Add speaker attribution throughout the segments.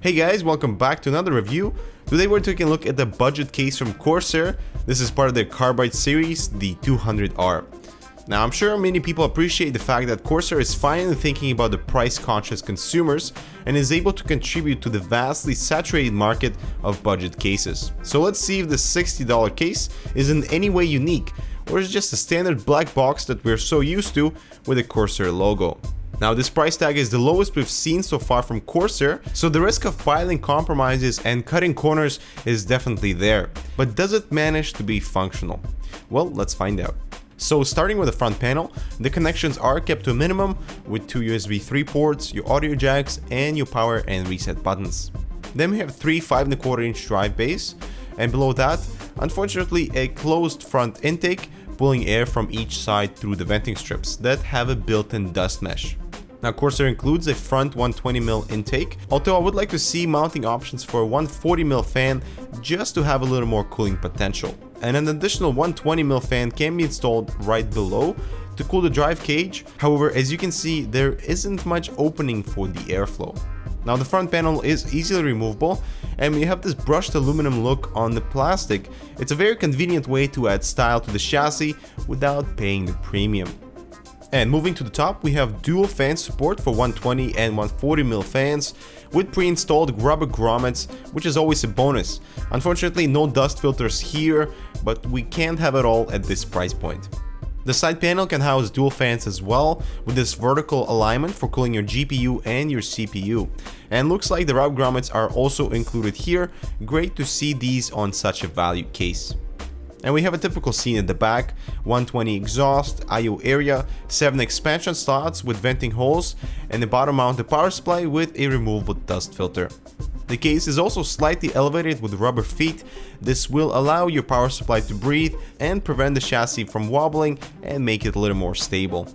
Speaker 1: Hey guys, welcome back to another review. Today we're taking a look at the budget case from Corsair. This is part of their Carbide series, the 200R. Now I'm sure many people appreciate the fact that Corsair is finally thinking about the price-conscious consumers and is able to contribute to the vastly saturated market of budget cases. So let's see if the $60 case is in any way unique or is just a standard black box that we're so used to with the Corsair logo. Now this price tag is the lowest we've seen so far from Corsair, so the risk of piling compromises and cutting corners is definitely there. But does it manage to be functional? Well, let's find out. So starting with the front panel, the connections are kept to a minimum with two USB 3 ports, your audio jacks, and your power and reset buttons. Then we have three 5¼ inch drive bays, and below that, unfortunately, a closed front intake pulling air from each side through the venting strips that have a built-in dust mesh. Now Corsair includes a front 120mm intake, although I would like to see mounting options for a 140mm fan just to have a little more cooling potential. And an additional 120mm fan can be installed right below to cool the drive cage. However, as you can see, there isn't much opening for the airflow. Now the front panel is easily removable, and we have this brushed aluminum look on the plastic. It's a very convenient way to add style to the chassis without paying the premium. And moving to the top, we have dual fan support for 120 and 140mm fans with pre-installed rubber grommets, which is always a bonus. Unfortunately, no dust filters here, but we can't have it all at this price point. The side panel can house dual fans as well, with this vertical alignment for cooling your GPU and your CPU. And looks like the rubber grommets are also included here. Great to see these on such a value case. And we have a typical scene at the back, 120 exhaust, I/O area, 7 expansion slots with venting holes, and the bottom mounted power supply with a removable dust filter. The case is also slightly elevated with rubber feet. This will allow your power supply to breathe and prevent the chassis from wobbling and make it a little more stable.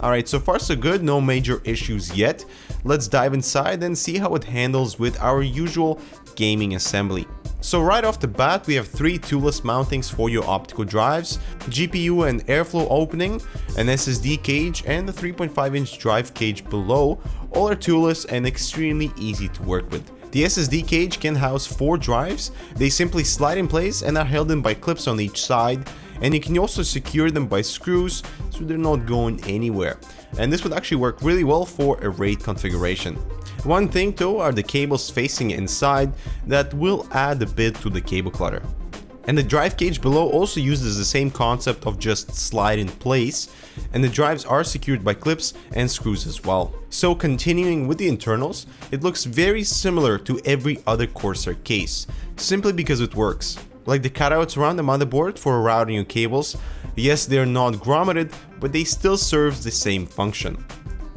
Speaker 1: Alright, so far so good, no major issues yet. Let's dive inside and see how it handles with our usual gaming assembly. So right off the bat, we have three toolless mountings for your optical drives, GPU and airflow opening, an SSD cage, and the 3.5-inch drive cage below. All are toolless and extremely easy to work with. The SSD cage can house 4 drives. They simply slide in place and are held in by clips on each side, and you can also secure them by screws so they're not going anywhere. And this would actually work really well for a RAID configuration. One thing though are the cables facing inside that will add a bit to the cable clutter. And the drive cage below also uses the same concept of just slide in place, and the drives are secured by clips and screws as well. So continuing with the internals, it looks very similar to every other Corsair case, simply because it works. Like the cutouts around the motherboard for routing your cables, yes, they're not grommeted, but they still serve the same function.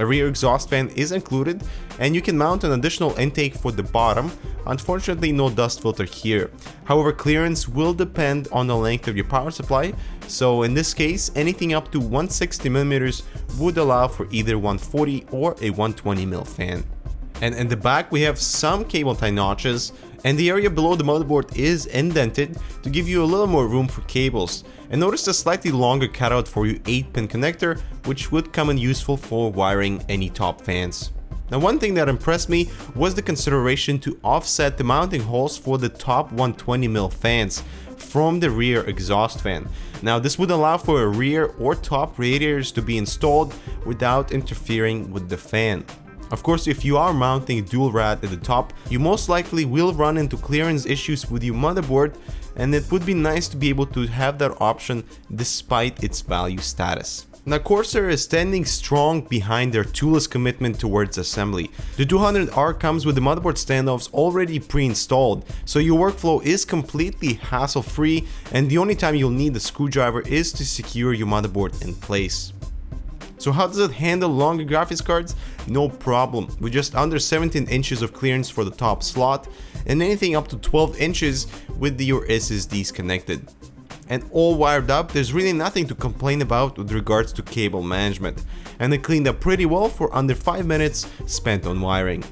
Speaker 1: A rear exhaust fan is included, and you can mount an additional intake for the bottom. Unfortunately, no dust filter here. However, clearance will depend on the length of your power supply, so in this case, anything up to 160mm would allow for either 140 or a 120mm fan. And in the back, we have some cable tie notches, and the area below the motherboard is indented to give you a little more room for cables. And notice a slightly longer cutout for your 8-pin connector, which would come in useful for wiring any top fans. Now one thing that impressed me was the consideration to offset the mounting holes for the top 120mm fans from the rear exhaust fan. Now this would allow for a rear or top radiators to be installed without interfering with the fan. Of course, if you are mounting a dual rad at the top, you most likely will run into clearance issues with your motherboard, and it would be nice to be able to have that option despite its value status. Now Corsair is standing strong behind their toolless commitment towards assembly. The 200R comes with the motherboard standoffs already pre-installed, so your workflow is completely hassle-free, and the only time you'll need the screwdriver is to secure your motherboard in place. So how does it handle longer graphics cards? No problem, with just under 17 inches of clearance for the top slot, and anything up to 12 inches with your SSDs connected. And all wired up, there's really nothing to complain about with regards to cable management, and it cleaned up pretty well for under 5 minutes spent on wiring.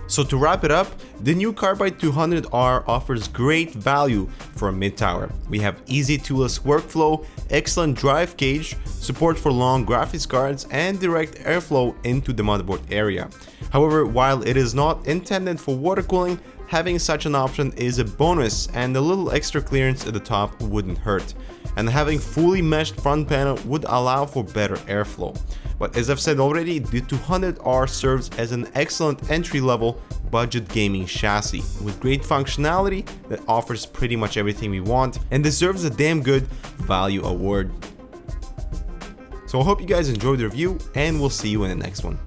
Speaker 1: So to wrap it up, the new Carbide 200R offers great value for a mid-tower. We have easy toolless workflow, excellent drive gauge, support for long graphics cards, and direct airflow into the motherboard area. However, while it is not intended for water cooling, having such an option is a bonus, and a little extra clearance at the top wouldn't hurt. And having fully meshed front panel would allow for better airflow. But as I've said already, the 200R serves as an excellent entry-level budget gaming chassis with great functionality that offers pretty much everything we want and deserves a damn good value award. So I hope you guys enjoyed the review, and we'll see you in the next one.